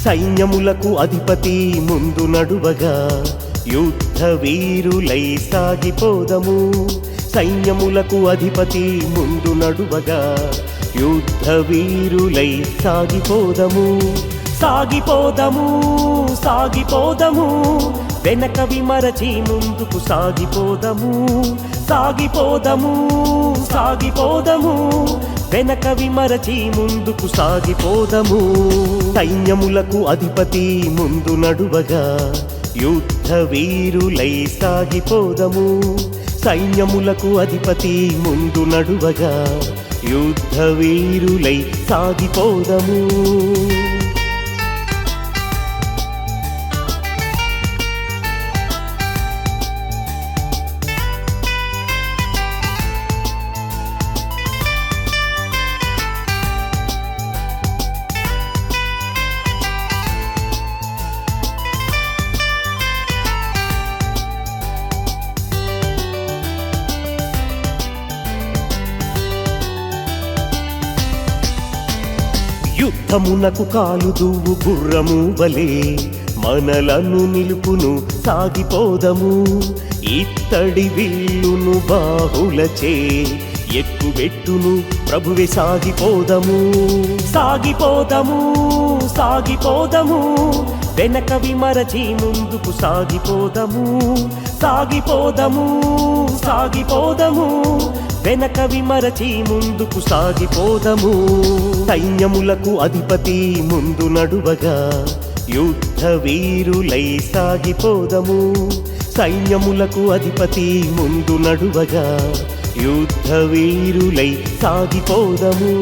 సైన్యములకు అధిపతి ముందు నడువగా యుద్ధ వీరులై సాగిపోదము. సైన్యములకు అధిపతి ముందు నడువగా యుద్ధ వీరులై సాగిపోదము. సాగిపోదము సాగిపోదము వెనక విమరచి ముందుకు సాగిపోదము. సాగిపోదము సాగిపోదము వెనక విమరచి ముందుకు సాగిపోదము. సైన్యములకు అధిపతి ముందు నడువగా యుద్ధ వీరులై సాగిపోదము. సైన్యములకు అధిపతి ముందు నడువగా యుద్ధ వీరులై సాగిపోదము. యుద్ధమునకు కాలుదువు గుర్రము వలె మనలను నిలుపును సాగిపోదము. ఇత్తడి విల్లును బాహులచే ఎక్కుబెట్టును ప్రభువే సాగిపోదము. సాగిపోదము సాగిపోదము వెనక విమరచి ముందుకు సాగిపోదము. సాగిపోదము సాగిపోదము వెనక విమరచి ముందుకు సాగిపోదము. సైన్యములకు అధిపతి ముందు నడువగా యుద్ధ వీరులై సాగిపోదము. సైన్యములకు అధిపతి ముందు నడువగా యుద్ధ వీరులై సాగిపోదము.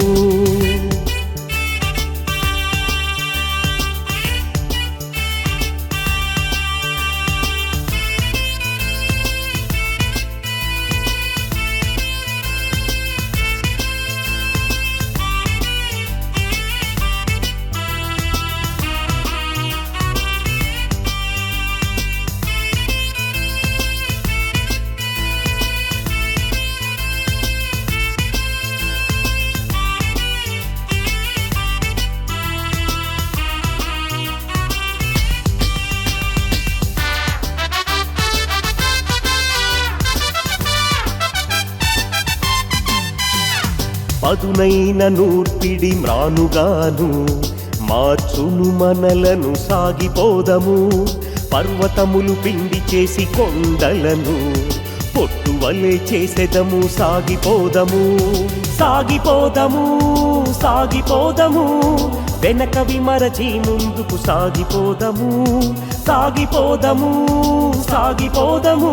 పదునైన నూర్పిడి మ్రానుగాను మార్చును మనలను సాగిపోదము. పర్వతములు పిండి చేసి కొండలను పొట్టువలే చేసెదము సాగిపోదము. సాగిపోదము సాగిపోదము వెనక విమరచి ముందుకు సాగిపోదము. సాగిపోదము సాగిపోదము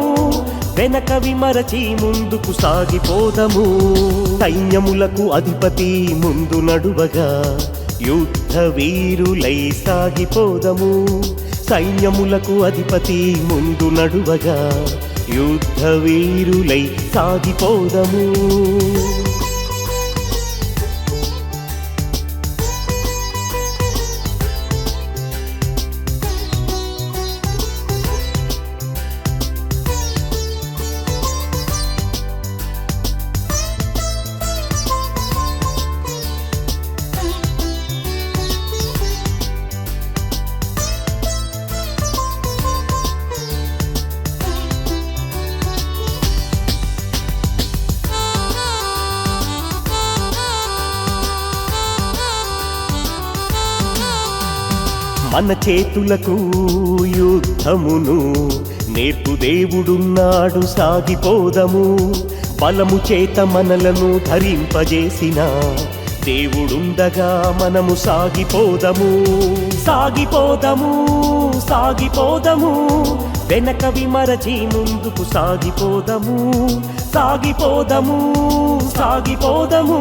వెనక విమరచి ముందుకు సాగిపోదము. సైన్యములకు అధిపతి ముందు నడువగా యుద్ధ వీరులై సాగిపోదము. సైన్యములకు అధిపతి ముందు నడువగా యుద్ధ వీరులై సాగిపోదము. మన చేతులకు యుద్ధమును నేర్పు దేవుడున్నాడు సాగిపోదము. బలము చేత మనలను ధరింపజేసిన దేవుడుండగా మనము సాగిపోదము. సాగిపోదము సాగిపోదము వెనక విమరచి ముందుకు సాగిపోదము. సాగిపోదము సాగిపోదము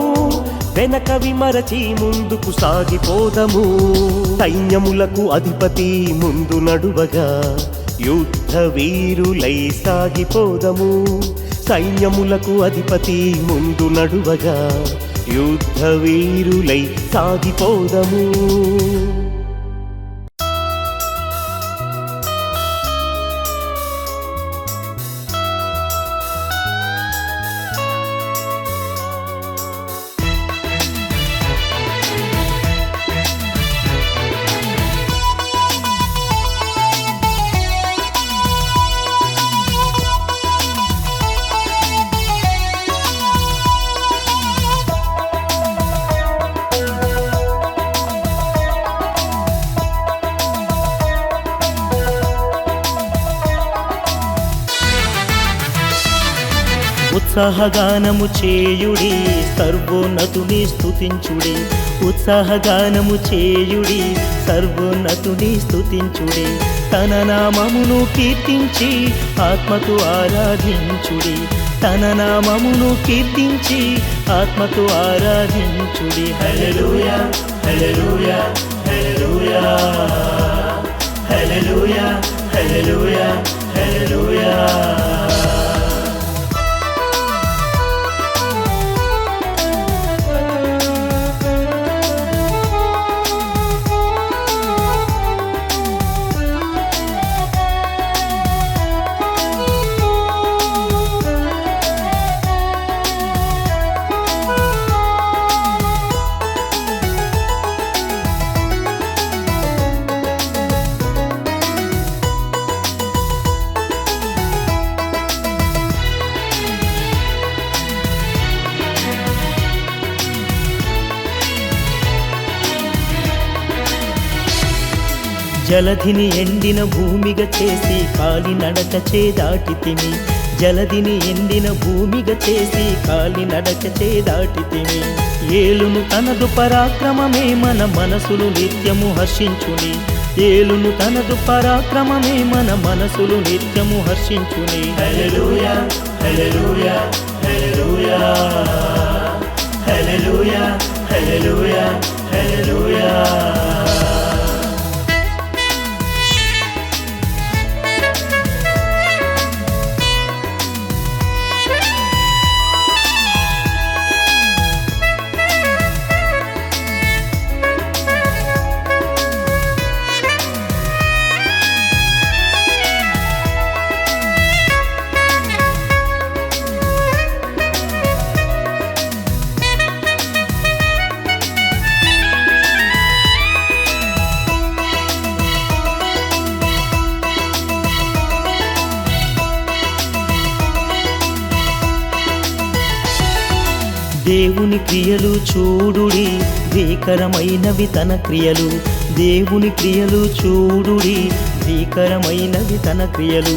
వెనక విమరచి ముందుకు సాగిపోదము. సైన్యములకు అధిపతి ముందు నడువగా యుద్ధ వీరులై సాగిపోదము. సైన్యములకు అధిపతి ముందు నడువగా యుద్ధ వీరులై సాగిపోదము. ఉత్సాహగానము చేయుడి సర్వోన్నతుని స్తుతించుడి ఉత్సాహగానము చేయుడి సర్వోన్నతుని స్తుతించుడి తన నామమును కీర్తించి ఆత్మతో ఆరాధించుడి తన నామమును కీర్తించి ఆత్మతో ఆరాధించుడి హల్లెలూయా హల్లెలూయా హల్లెలూయా హల్లెలూయా హల్లెలూయా హల్లెలూయా. జలధిని ఎండిన భూమిగా చేసి కాలినడక చేదాటితిమి జలధిని ఎండిన భూమిగా చేసి కాలినడక చేదాటితిమి ఏలును తనదు పరాక్రమమే మన మనసులు నిత్యము హర్షించుని ఏలును తనదు పరాక్రమమే మన మనసులు నిత్యము హర్షించుని హల్లెలూయా హల్లెలూయా హల్లెలూయా హల్లెలూయా హల్లెలూయా హల్లెలూయా. దేవుని క్రియలు చూడుడి భీకరమైనవి తన క్రియలు దేవుని క్రియలు చూడుడి భీకరమైనవి తన క్రియలు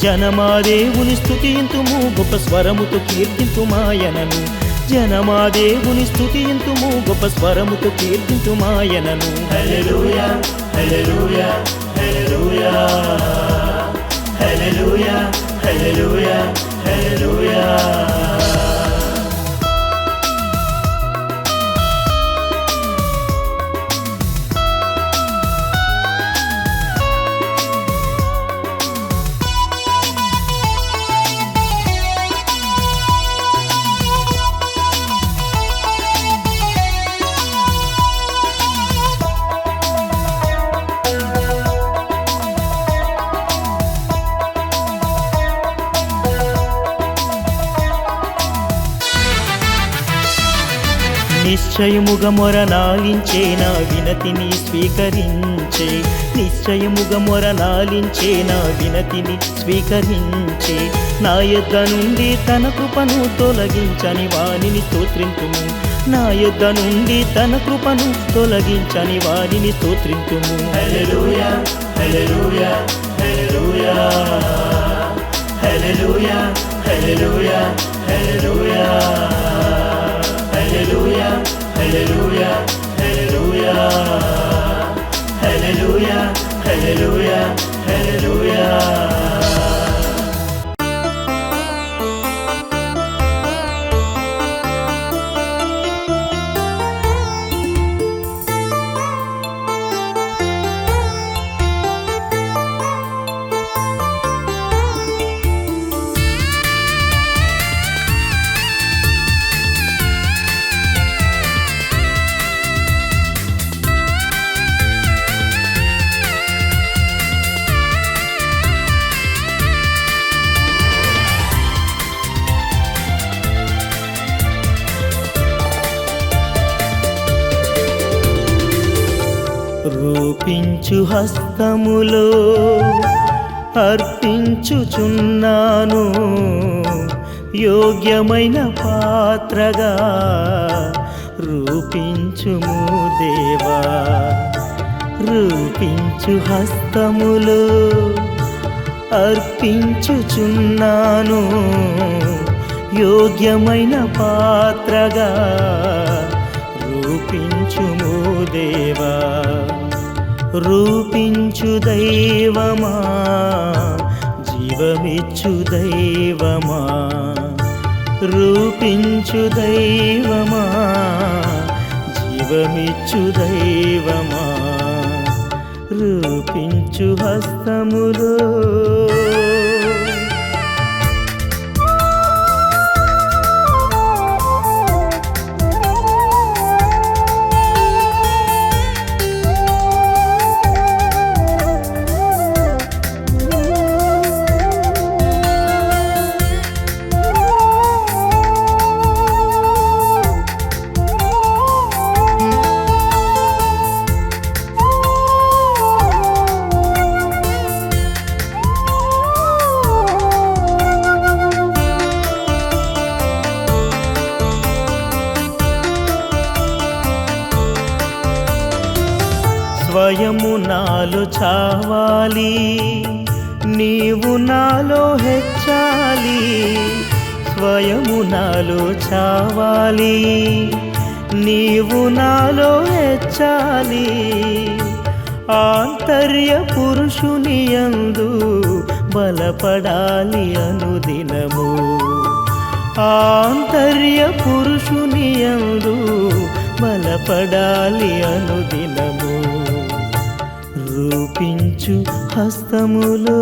జనమా దేవుని స్తుతింతుము గొప్ప స్వరముతో కీర్తింతుమాయనను జనమా దేవుని స్తుతింతుము గొప్ప స్వరముతో కీర్తింతుమాయనను హల్లెలూయా హల్లెలూయా హల్లెలూయా హల్లెలూయా హల్లెలూయా హల్లెలూయా. నిశ్చయముగా మొరనాలించే నా వినతిని స్వీకరించే నిశ్చయముగా మొరనాలించే నా వినతిని స్వీకరించే నా యొద్ద నుండి తన కృపను తొలగించని వానిని స్తోత్రింతుము నా యొద్ద నుండి తన కృపను తొలగించని వానిని స్తోత్రింతుము హల్లెలూయా హల్లెలూయా హల్లెలూయా హల్లెలూయా హల్లెలూయా హల్లెలూయా హల్లెలూయా హల్లెలూయా హల్లెలూయా హల్లెలూయా హల్లెలూయా హల్లెలూయా. రూపించు హస్తములో అర్పించుచున్నాను యోగ్యమైన పాత్రగా రూపించుము దేవా రూపించు హస్తములో అర్పించుచున్నాను యోగ్యమైన పాత్రగా రూపించుము దేవా. రూపించు దైవమా, జీవమిచ్చు దైవమా. రూపించు దైవమా, జీవమిచ్చు దైవమా. రూపించు హస్తములో స్వయము నాలో చావాలి, నీవు నాలో హెచ్చాలి. స్వయము నాలో చావాలి, నీవు నాలో హెచ్చాలి. ఆంతర్య పురుషుని యందు బలపడాలి అనుదినము. ఆంతర్య పురుషుని యందు బలపడాలి అనుదినము. రూపించు హస్తములో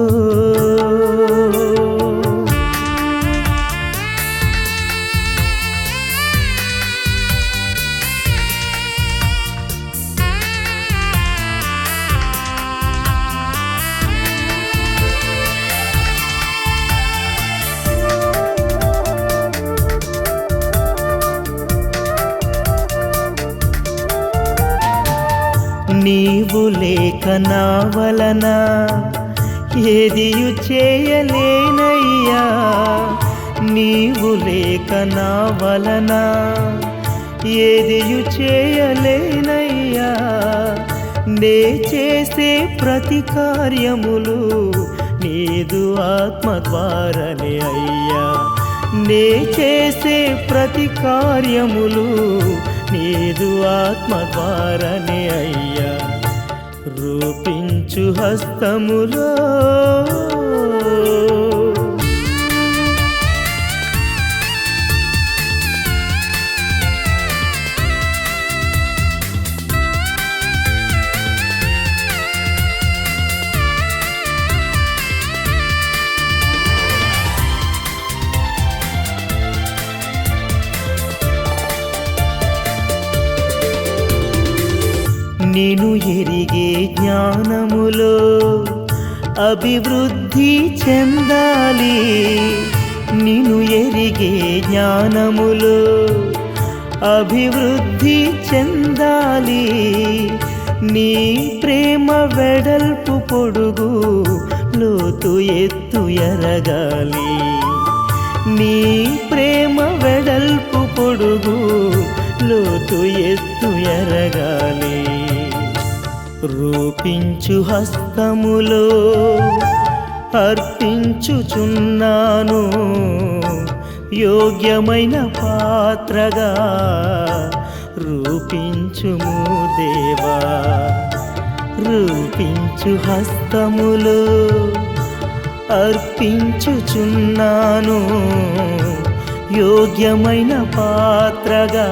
నీవు లేక నా వలన ఏదియు చేయలేనయ్యా. నీవు లేక నా వలన ఏదియు చేయలేనయ్యా. నే చేసే ప్రతి కార్యములు నీదు ఆత్మ ద్వారానే అయ్యా. నే చేసే ప్రతి కార్యములు నీదు ఆత్మ ద్వారానే అయ్యా. రూపించు హస్తములో నిన్ను ఎరిగే జ్ఞానములో అభివృద్ధి చెందాలి. నిన్ను ఎరిగే జ్ఞానములో అభివృద్ధి చెందాలి. నీ ప్రేమ వెడల్పు పొడుగు లోతు ఎత్తు ఎరగాలి. నీ ప్రేమ వెడల్పు పొడుగు లోతు ఎత్తు ఎరగాలి. రూపించు హస్తములో అర్పించుచున్నాను, యోగ్యమైన పాత్రగా రూపించుము దేవా. రూపించు హస్తములో అర్పించుచున్నాను, యోగ్యమైన పాత్రగా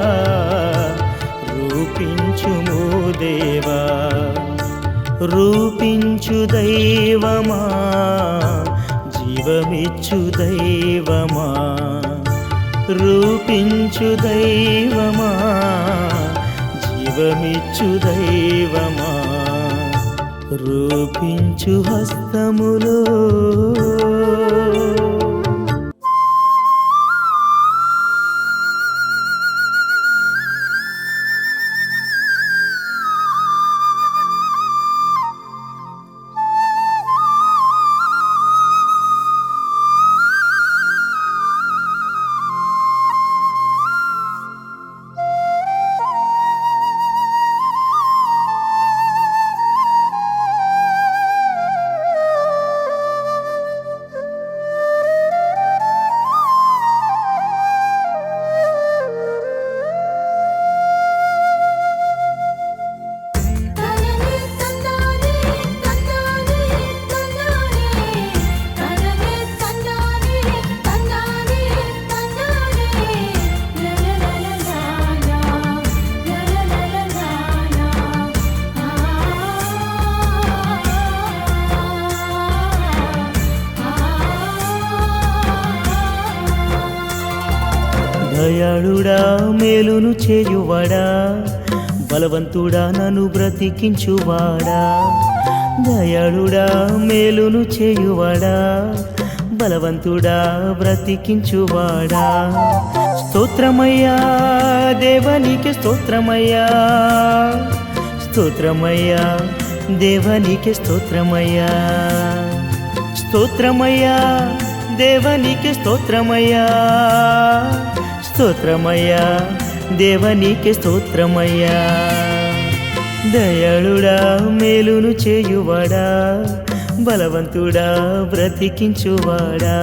రూపించుము దేవా. రూపించు దైవమా, జీవమిచ్చు దైవమా. రూపించు దైవమా, జీవమిచ్చు దైవమా. రూపించు హస్తములో దయాళుడా మేలును చేయువాడా బలవంతుడా నన్ను బ్రతికించువాడా దయాళుడా మేలును చేయువాడా బలవంతుడా బ్రతికించువాడా స్తోత్రమయ్యా దేవానికి స్తోత్రమయ్యా స్తోత్రమయ్యా దేవానికి స్తోత్రమయ్యా స్తోత్రమయ్యా దేవానికి స్తోత్రమయ్యా స్తోత్రమయ్యా దేవానికి స్తోత్రమయ్యా దయాళుడా మేలును చేయువాడా బలవంతుడా బ్రతికించువాడా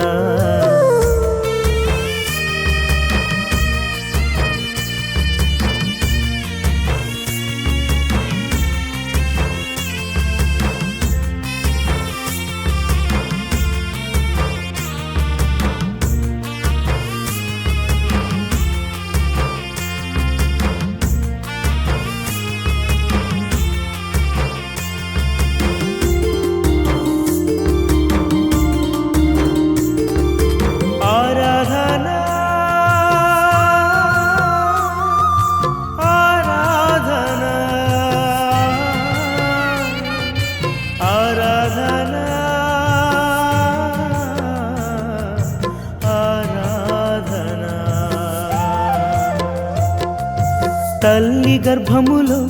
తల్లి గర్భములో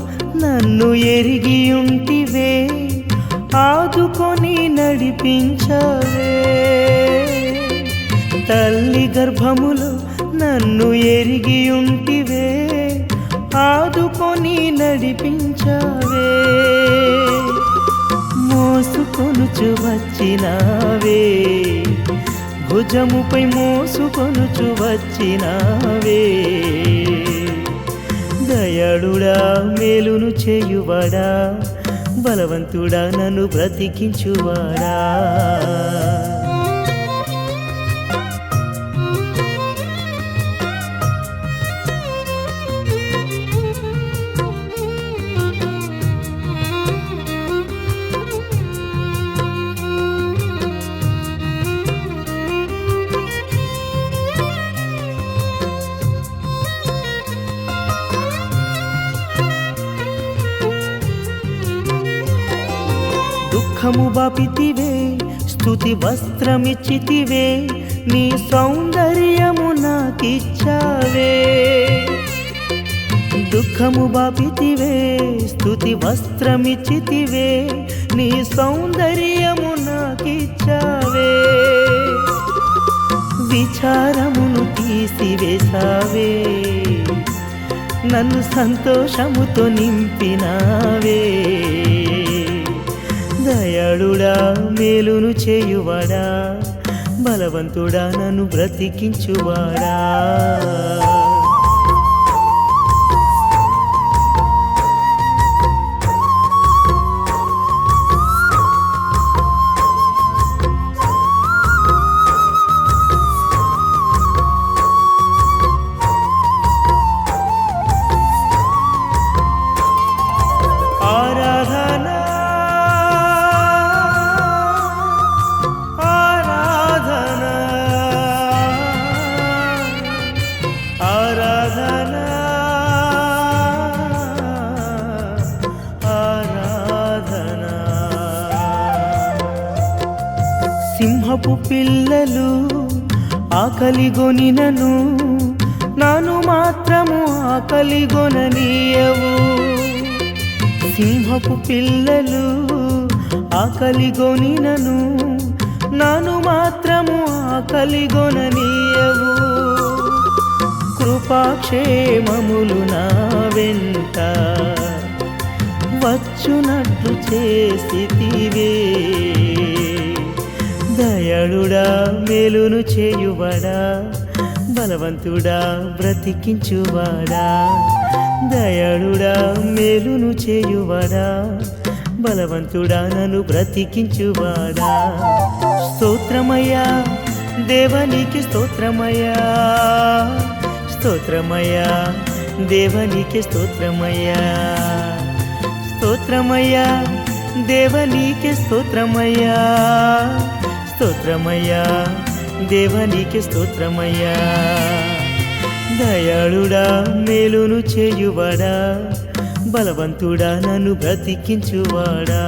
నన్ను ఎరిగి ఉంటివే ఆదుకొని నడిపించవే తల్లి గర్భములో నన్ను ఎరిగి ఉంటివే ఆదుకొని నడిపించవే మోసుకొనుచు వచ్చినావే భుజముపై మోసుకొనుచు వచ్చినావే దయాళుడా మేలును చేయువాడా బలవంతుడా నన్ను బ్రతికించువాడా దుఃఖము బాపితివే స్తుతి వస్త్రమిచ్చితివే నీ సౌందర్యము నాకిచ్చావే దుఃఖము బాపితివే స్తుతి వస్త్రమిచ్చితివే నీ సౌందర్యము నాకిచ్చావే విచారమును తీసివేసావే నన్ను సంతోషముతో నింపినావే దయాళుడా మేలును చేయువాడా బలవంతుడా నన్ను బ్రతికించువాడా సింహపు పిల్లలు ఆకలిగొనినను నాను మాత్రము ఆకలిగొననీయవు సింహపు పిల్లలు ఆకలిగొనినను నాను మాత్రము ఆకలిగొననీయవు కృపాక్షేమములు నా వెంట వచ్చునట్లు చేసితివే దయాళుడా మేలును చేయువాడా బలవంతుడా బ్రతికించువాడా దయాళుడా మేలును చేయువాడా బలవంతుడా నన్ను బ్రతికించువాడా స్తోత్రమయ్యా దేవానికి స్తోత్రమయ్యా స్తోత్రమయ్యా దేవానికి స్తోత్రమయ్యా స్తోత్రమయ్యా దేవానికి స్తోత్రమయ్యా స్తోత్రమయ్యా దేవానికి స్తోత్రమయ్యా దయాళుడా మేలును చేయువాడా బలవంతుడా నన్ను బ్రతికించువాడా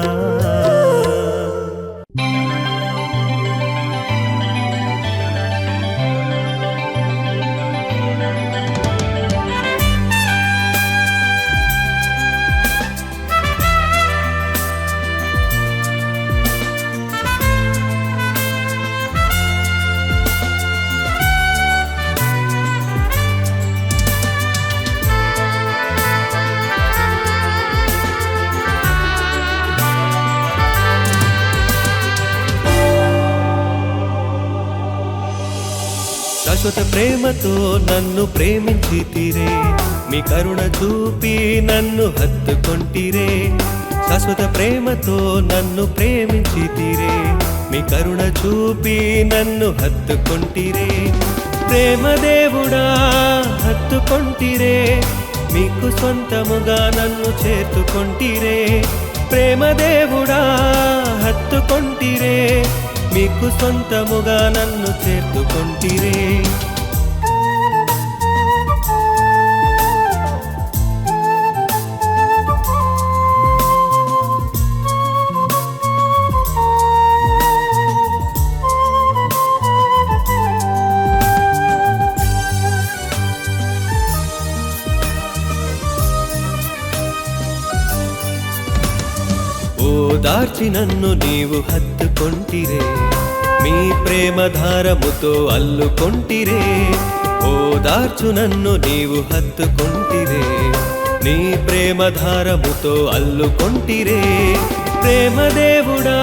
శాశ్వత ప్రేమతో నన్ను ప్రేమించితిరే మీ కరుణ చూపి నన్ను హత్తుకొంటిరే శాశ్వత ప్రేమతో నన్ను ప్రేమించితిరే మీ కరుణ చూపి నన్ను హత్తుకొంటిరే ప్రేమ దేవుడా హత్తుకొంటిరే మీకు సొంతముగా నన్ను చేర్చుకొంటిరే ప్రేమ దేవుడా హత్తుకొంటిరే మీకు సొంతముగా నన్ను చేర్చుకొంటిరే ఓదార్చి నన్ను నీవు హత్తుకొంటిరే మీ ప్రేమ ధారముతో అల్లుకొంటిరే ఓదార్చు నన్ను నీవు హత్తుకొంటిరే నీ ప్రేమ ధారముతో అల్లుకొంటిరే ప్రేమ దేవుడా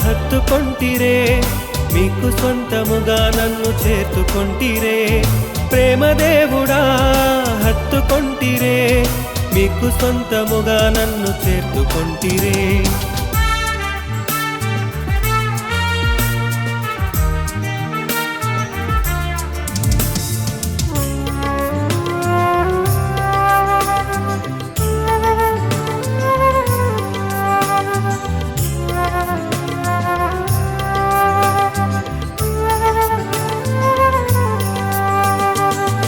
హత్తుకొంటిరే మీకు సొంతముగా నన్ను చేర్చుకొంటిరే ప్రేమ దేవుడా హత్తుకొంటిరే మీకు సొంతముగా నన్ను చేర్చుకొంటిరే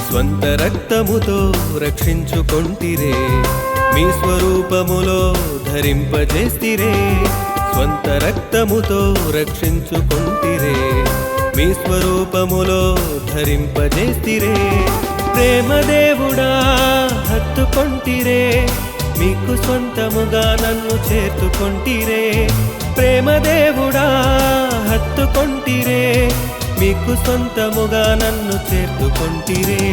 స్వంత రక్తముతో రక్షించుకొంటిరే మీ స్వరూపములో ధరింపజేస్తిరే స్వంత రక్తముతో రక్షించుకొంటిరే మీ స్వరూపములో ధరింపజేస్తిరే ప్రేమ దేవుడా హత్తుకొంటిరే మీకు సొంతముగా నన్ను చేర్చుకొంటిరే ప్రేమ దేవుడా హత్తుకొంటిరే మీకు సొంతముగా నన్ను చేర్చుకొంటిరే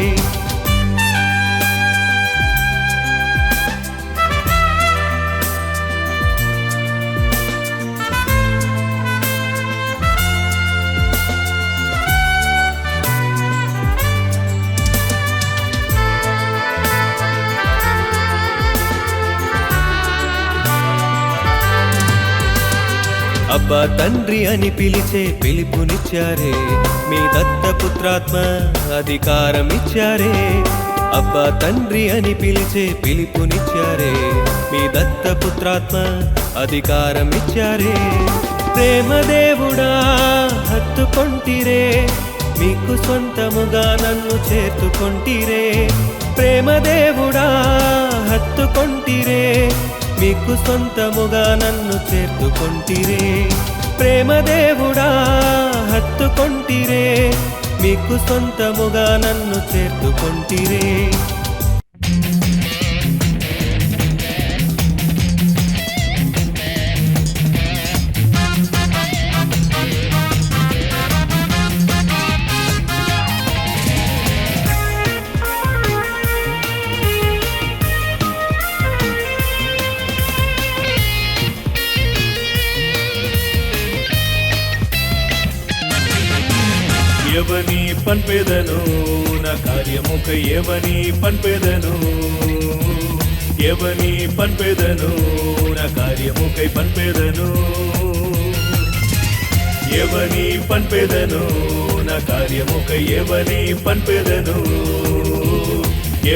అబ్బా తండ్రి అని పిలిచే పిలుపునిచ్చారే మీ దత్తపుత్రాత్మ అధికారం ఇచ్చారే అబ్బా తండ్రి అని పిలిచే పిలుపునిచ్చారే మీ దత్తపుత్రాత్మ అధికారం ఇచ్చారే ప్రేమ దేవుడా హత్తుకొంటిరే మీకు సొంతముగా నన్ను చేర్చుకొంటిరే ప్రేమ దేవుడా హత్తుకొంటిరే మీకు సొంతముగా నన్ను చేర్చుకొంటిరే ప్రేమ దేవుడా హత్తుకొంటిరే మీకు సొంతముగా నన్ను చేర్చుకొంటిరే ఎవని పన్పెదను నా కార్యముకై ఎవని పన్పెదను ఎవని పన్పెదను నా కార్యముకై పన్పెదను ఎవని పన్పెదను నా కార్యముకై ఎవని పన్పెదను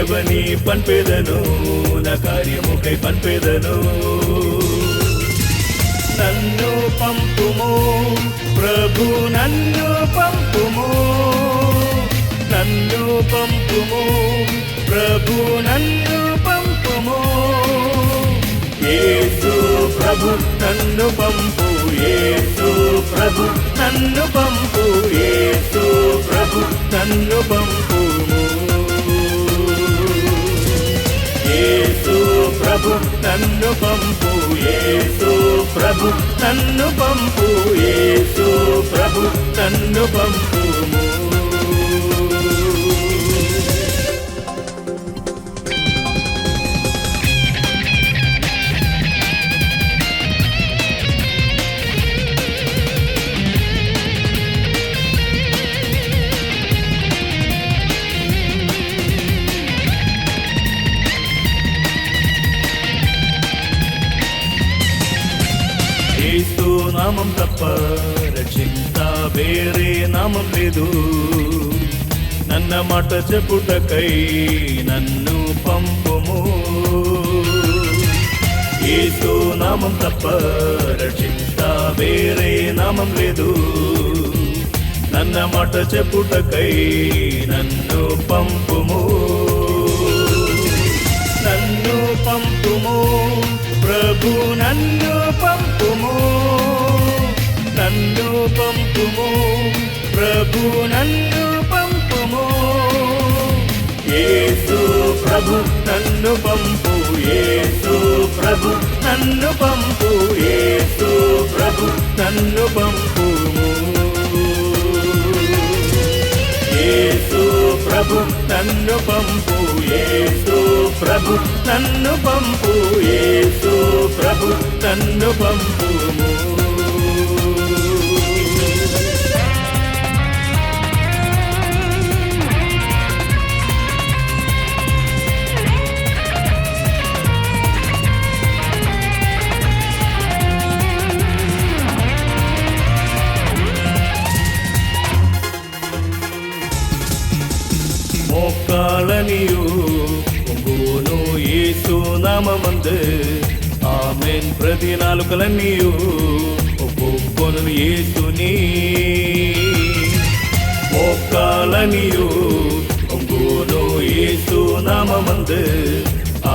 ఎవని పన్పెదను నా కార్యముకై పన్పెదను నన్ను పంపుము ప్రభు నన్ను పంపుము నన్ను పంపు పంపుము ప్రభు నన్ను పంపుము యేసు ప్రభు నన్ను పంపు యేసు ప్రభు నన్ను పంపు యేసు ప్రభు నన్ను పంపుము యేసు ప్రభు నన్ను పంపు యేసు ప్రభు నన్ను పంపు యేసు ప్రభు నన్ను పంపుము యేసు నామం తప్ప రక్షింత వేరే నామం లేదు నన్న మాట చెప్పుటకై నన్ను పంపుము యేసు నామం తప్ప రక్షింత వేరే నామం లేదు నన్న మాట చెప్పుటకై నన్ను పంపుము నన్ను పంపుము ప్రభు నన్ను పంపుము నన్ను పంపుము ప్రభు నన్ను పంపుము యేసు ప్రభు నన్ను పంపు యేసు ప్రభు నన్ను పంపు యేసు ప్రభు నన్ను పంపుము యేసు ప్రభు నన్ను పంపు యేసు ప్రభు నన్ను పంపు యేసు ప్రభు నన్ను పంపుము மோக்காளனியோ பொங்குனோ యేసు నామమందు ఆమేన్ ప్రతి నాలుకలనియో ఒప్పుకొను యేసుని మోకాళనియో పొంగునో యేసు నామమందు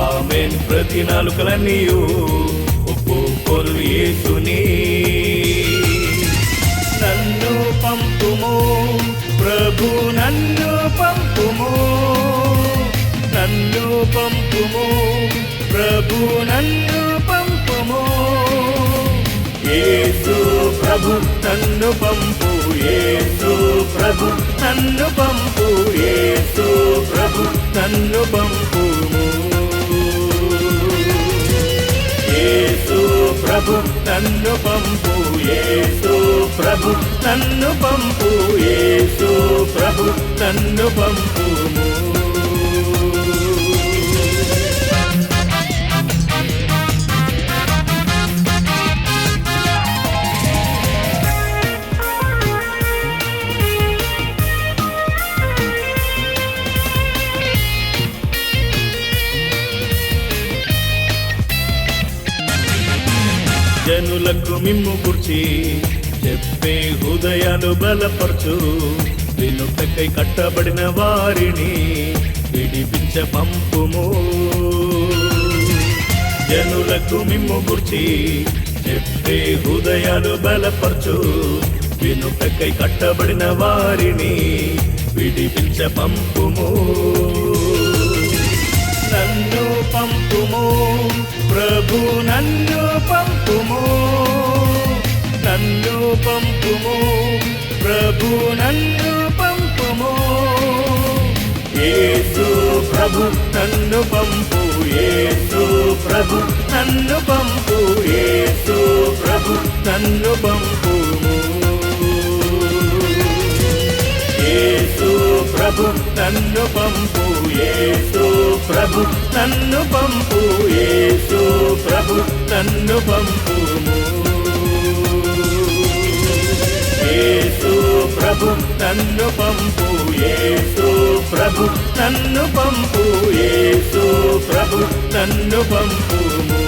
ఆమేన్ ప్రతి నాలుకలనియో ఒప్పుకొను యేసుని నన్ను పంపుము ప్రభు నన్ను పంపుము నన్ను పంపుము ప్రభు నన్ను పంపుము యేసు ప్రభు నన్ను పంపు యేసు ప్రభు నన్ను పంపు యేసు ప్రభు నన్ను పంపుము యేసు ప్రభు నన్ను పంపు యేసు ప్రభు నన్ను పంపు యేసు ప్రభు నన్ను పంపుము జనులకు మిమ్ము గుర్చి చెప్పే హృదయాలు బలపరచు వినుటకై కట్టబడిన వారిని విడిపించ పంపుము జనులకు మిమ్ము గుర్చి చెప్పే హృదయాలు బలపరచు వినుటకై కట్టబడిన వారిని విడిపించ పంపుము నన్ను పంపుము ప్రభు నన్ను పంపుము నన్ను పంపుము ప్రభు నన్ను పంపుము యేసు ప్రభు నన్ను పంపు యేసు ప్రభు నన్ను పంపు యేసు ప్రభు నన్ను పంపుము యేసు ప్రభు నన్ను పంపు యేసు ప్రభు నన్ను పంపు యేసు ప్రభు నన్ను పంపుము యేసు ప్రభు నన్ను పంపు యేసు ప్రభు నన్ను పంపు యేసు ప్రభు నన్ను పంపుము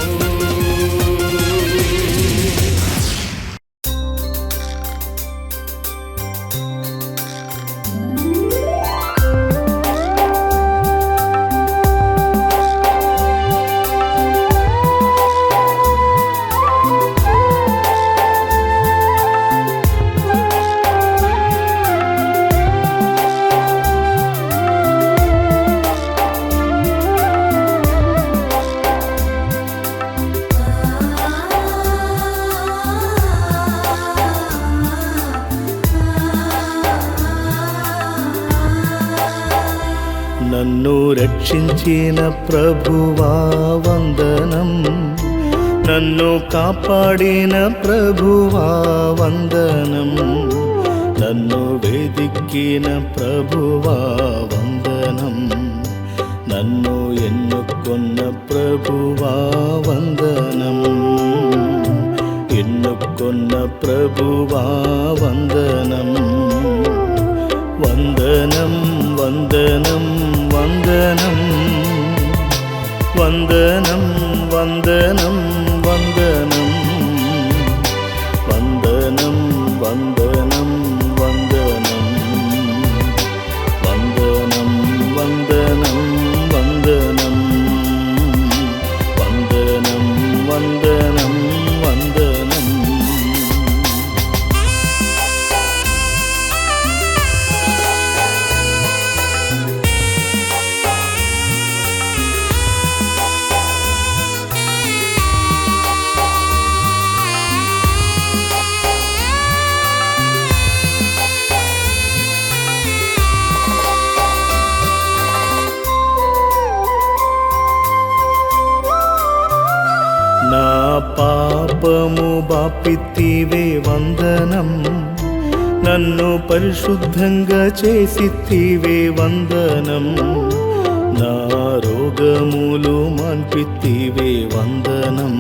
రక్షించిన ప్రభువా వందనం, నన్ను కాపాడిన ప్రభువా వందనం, నన్ను వెదిక్కిన ప్రభువా వందనం, నన్ను ఎన్నుకొన్న ప్రభువా వందనం, ఎన్నుకొన్న ప్రభువా వందనం. వందనం వందనం వందనం వందనం వందనం వందనం వందనం వందనం వందనం వందనం వందనం వందనం వందనం వందనం వందనం. నా పాపము బాపితివే వందనం, నన్ను పరిశుద్ధంగా చేసితివే వందనం, నా రోగములు మాన్పితివే వందనం,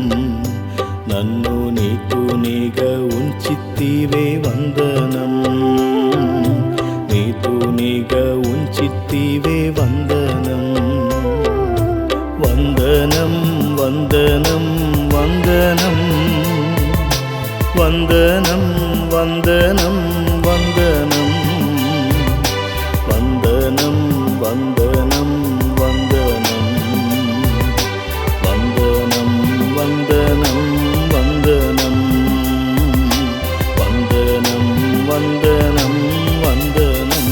నన్ను నీతునిగా ఉంచితివే వందనం, నీతునిగా ఉంచితివే వందనం. వందనం వందనం వందనం వందనం వందనం వందనం వందనం వందనం వందనం వందనం వందనం వందనం వందనం వందనం వందనం.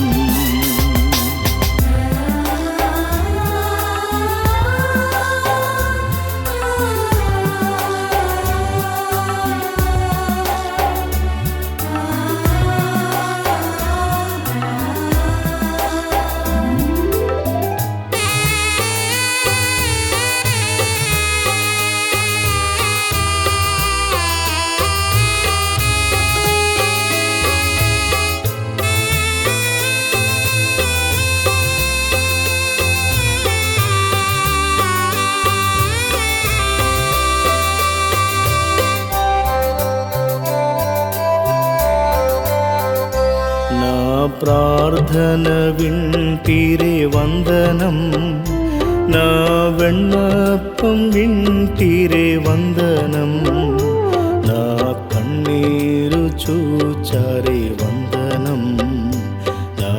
ప్రార్థన వింటిరే వందనం, నా విన్నపం వింటిరే వందనం, నా కన్నీరు చూచారే వందనం, నా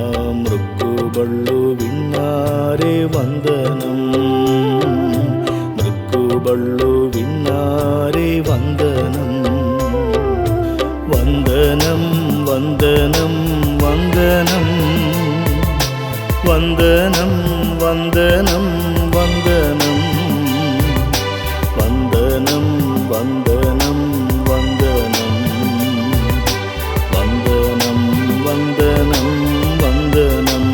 మృక్కుబళ్ళు విన్నారే వందనం, మృక్కుబళ్ళు విన్నారే వందనం. వందనం వందనం వందనం వందనం వందనం వందనం వందనం వందనం వందనం వందనం వందనం వందనం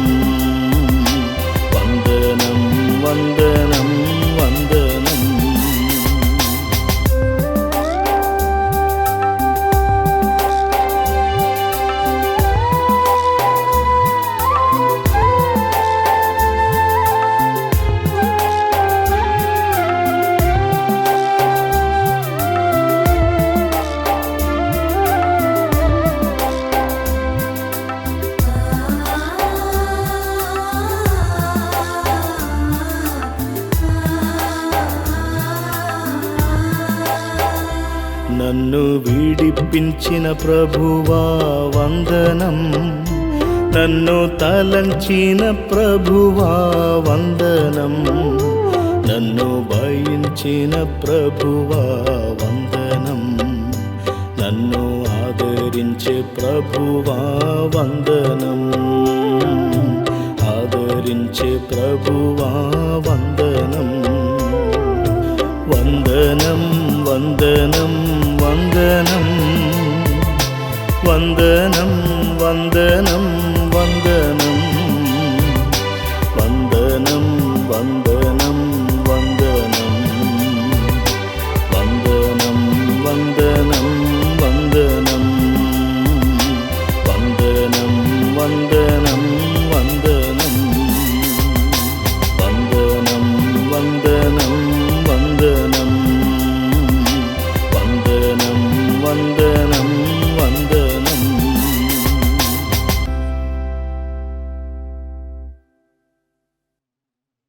వందనం వందనం వందనం. నన్ను విడిపించిన ప్రభువా వందనం, నన్ను తలంచిన ప్రభువా వందనం, నన్ను భయించిన ప్రభువా వందనం, నన్ను ఆదరించే ప్రభువా వందనం, ఆదరించే ప్రభువా వందనం.